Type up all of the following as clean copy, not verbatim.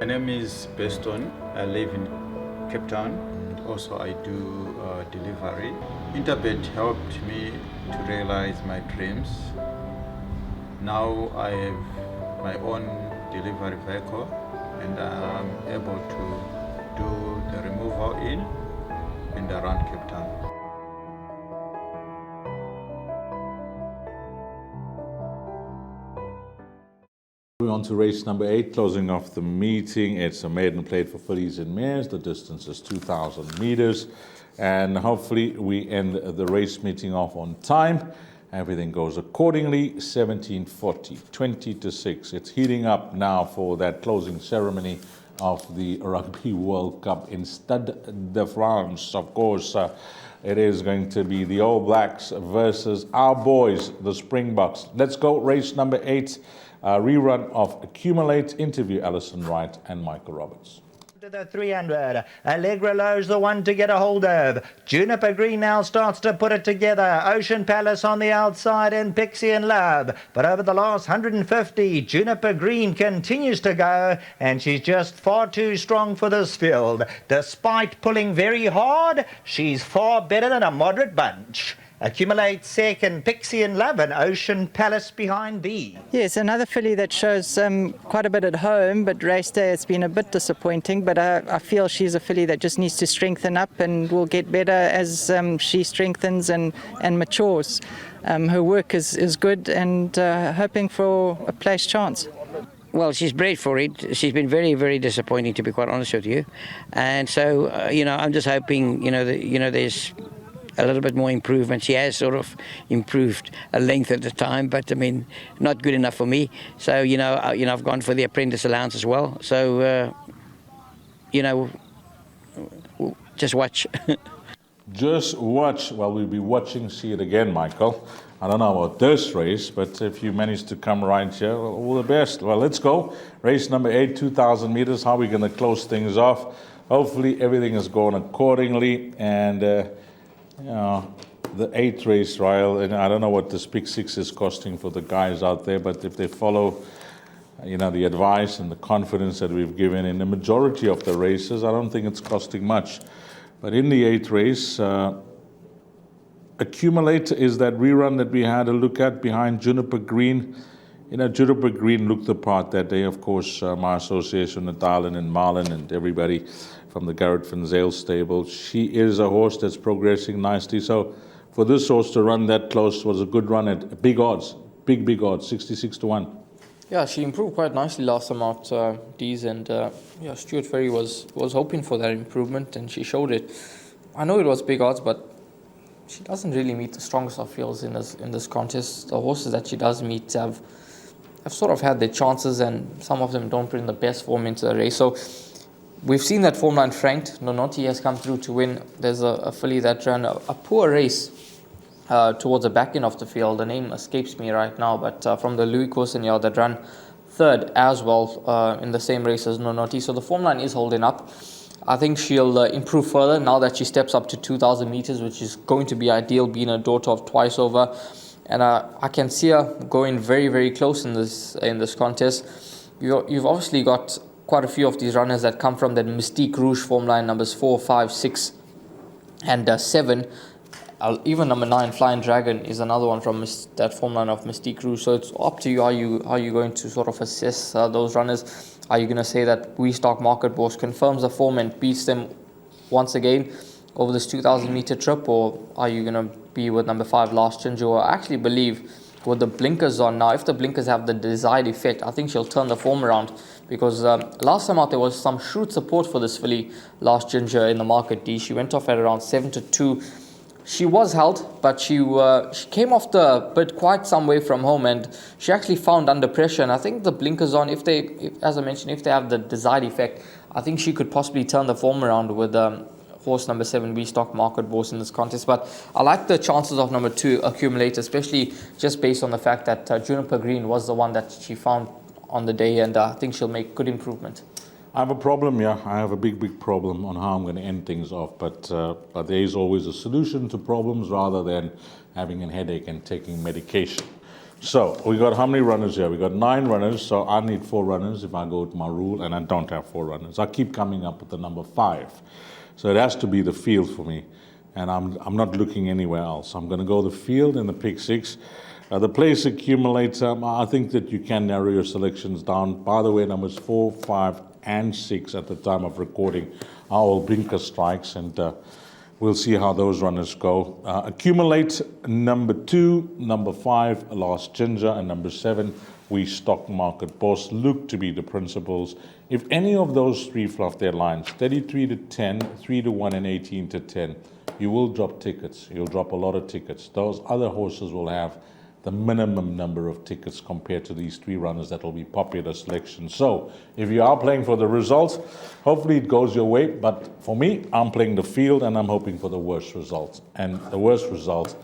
name is Beston. I live in Cape Town. Also, I do delivery. Interbet helped me to realize my dreams. Now I have my own delivery vehicle and I'm able to do the removal in and around Cape Town. Moving on to race number 8, closing off the meeting. It's a maiden plate for fillies and mares. The distance is 2,000 meters. And hopefully we end the race meeting off on time. Everything goes accordingly. 17:40, 20-6. It's heating up now for that closing ceremony of the Rugby World Cup in Stade de France. Of course, it is going to be the All Blacks versus our boys, the Springboks. Let's go, race number 8. Rerun of Accumulate. Interview Alison Wright and Michael Roberts. To the 300, Allegra Lowe's the one to get a hold of. Juniper Green now starts to put it together. Ocean Palace on the outside and Pixie and Love. But over the last 150, Juniper Green continues to go, and she's just far too strong for this field. Despite pulling very hard, she's far better than a moderate bunch. Accumulate second, Pixie and Love, and Ocean Palace behind thee. Yes, another filly that shows quite a bit at home, but race day it's been a bit disappointing. But I feel she's a filly that just needs to strengthen up and will get better as she strengthens and matures. Her work is good, and hoping for a place chance. Well, she's bred for it. She's been very, very disappointing, to be quite honest with you. And so, I'm just hoping, there's a little bit more improvement. She has sort of improved a length at the time, but I mean, not good enough for me. So I've gone for the apprentice allowance as well. So just watch. Just watch. Well, we'll be watching. See it again, Michael. I don't know about this race, but if you manage to come right here, well, all the best. Well, let's go. Race number 8, 2,000 meters. How are we going to close things off? Hopefully, everything is going accordingly, and. The 8th race, Ryle, and I don't know what this pick 6 is costing for the guys out there, but if they follow, the advice and the confidence that we've given in the majority of the races, I don't think it's costing much. But in the 8th race, Accumulate is that rerun that we had a look at behind Juniper Green. Juniper Green looked the part that day, of course, my association, Natal and Marlon and everybody from the Garrett Van Zyl stable. She is a horse that's progressing nicely. So for this horse to run that close was a good run at big odds, big odds, 66-1. Yeah, she improved quite nicely last time out, Dees, and Stuart Ferry was hoping for that improvement, and she showed it. I know it was big odds, but she doesn't really meet the strongest of fields in this contest. The horses that she does meet have sort of had their chances, and some of them don't bring the best form into the race. So we've seen that form line franked. Nonoti has come through to win. There's a filly that ran a poor race towards the back end of the field. The name escapes me right now, but from the Louis Corson yard that ran third as well in the same race as Nonoti. So the form line is holding up. I think she'll improve further now that she steps up to 2,000 meters, which is going to be ideal, being a daughter of twice over. And I can see her going very, very close in this contest. You've obviously got quite a few of these runners that come from that Mystique Rouge form line, numbers 4, 5, 6, and 7. Even number 9, Flying Dragon, is another one from that form line of Mystique Rouge. So it's up to you how you going to sort of assess those runners. Are you going to say that We Stock Market Boss confirms the form and beats them once again over this 2,000 meter trip, or are you going to be with number 5, Last Ginger? I actually believe with the blinkers on now, if the blinkers have the desired effect, I think she'll turn the form around, because last time out there was some shrewd support for this filly, Last Ginger, in the market D. She went off at around 7-2. She was held, but she came off the bit quite some way from home, and she actually found under pressure. And I think the blinkers on, as I mentioned, if they have the desired effect, I think she could possibly turn the form around with horse number 7, We Stock Market Boss, in this contest. But I like the chances of number 2, Accumulate, especially just based on the fact that Juniper Green was the one that she found on the day, and I think she'll make good improvement. I have a problem, yeah. I have a big problem on how I'm going to end things off. But there is always a solution to problems rather than having a headache and taking medication. So we got how many runners here? We got 9 runners, so I need 4 runners if I go with my rule, and I don't have 4 runners. I keep coming up with the number 5. So it has to be the field for me, and I'm not looking anywhere else. I'm going to go the field in the pick 6. The place accumulator, I think that you can narrow your selections down. By the way, numbers 4, 5, and 6 at the time of recording are all blinker strikes, and we'll see how those runners go. Accumulate number 2, number 5, Last Ginger, and number 7, We Stock Market Boss look to be the principals. If any of those 3 fluff their lines, 33 to 10, 3 to 1, and 18 to 10, you will drop tickets. You'll drop a lot of tickets. Those other horses will have the minimum number of tickets compared to these 3 runners that will be popular selections. So if you are playing for the results, hopefully it goes your way. But for me, I'm playing the field and I'm hoping for the worst result. And the worst result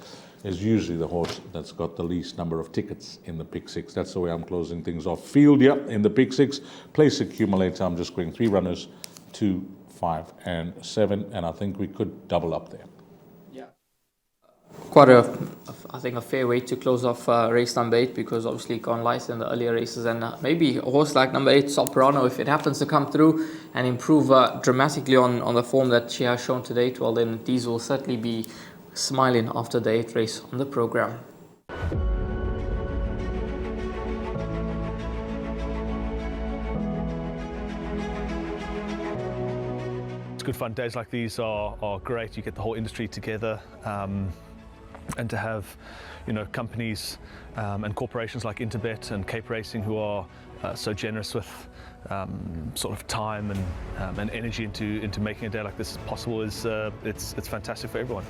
is usually the horse that's got the least number of tickets in the pick 6. That's the way I'm closing things off. Field, yeah, in the pick 6. Place accumulator, I'm just going 3 runners, 2, 5, and 7. And I think we could double up there. Quite I think a fair way to close off race number 8, because obviously gone light in the earlier races, and maybe a horse like number 8 Soprano, if it happens to come through and improve dramatically on the form that she has shown to date, well then these will certainly be smiling after the 8th race on the program. It's good fun. Days like these are great. You get the whole industry together. And to have, companies and corporations like Interbet and Cape Racing who are so generous with sort of time and energy into making a day like this possible is it's fantastic for everyone.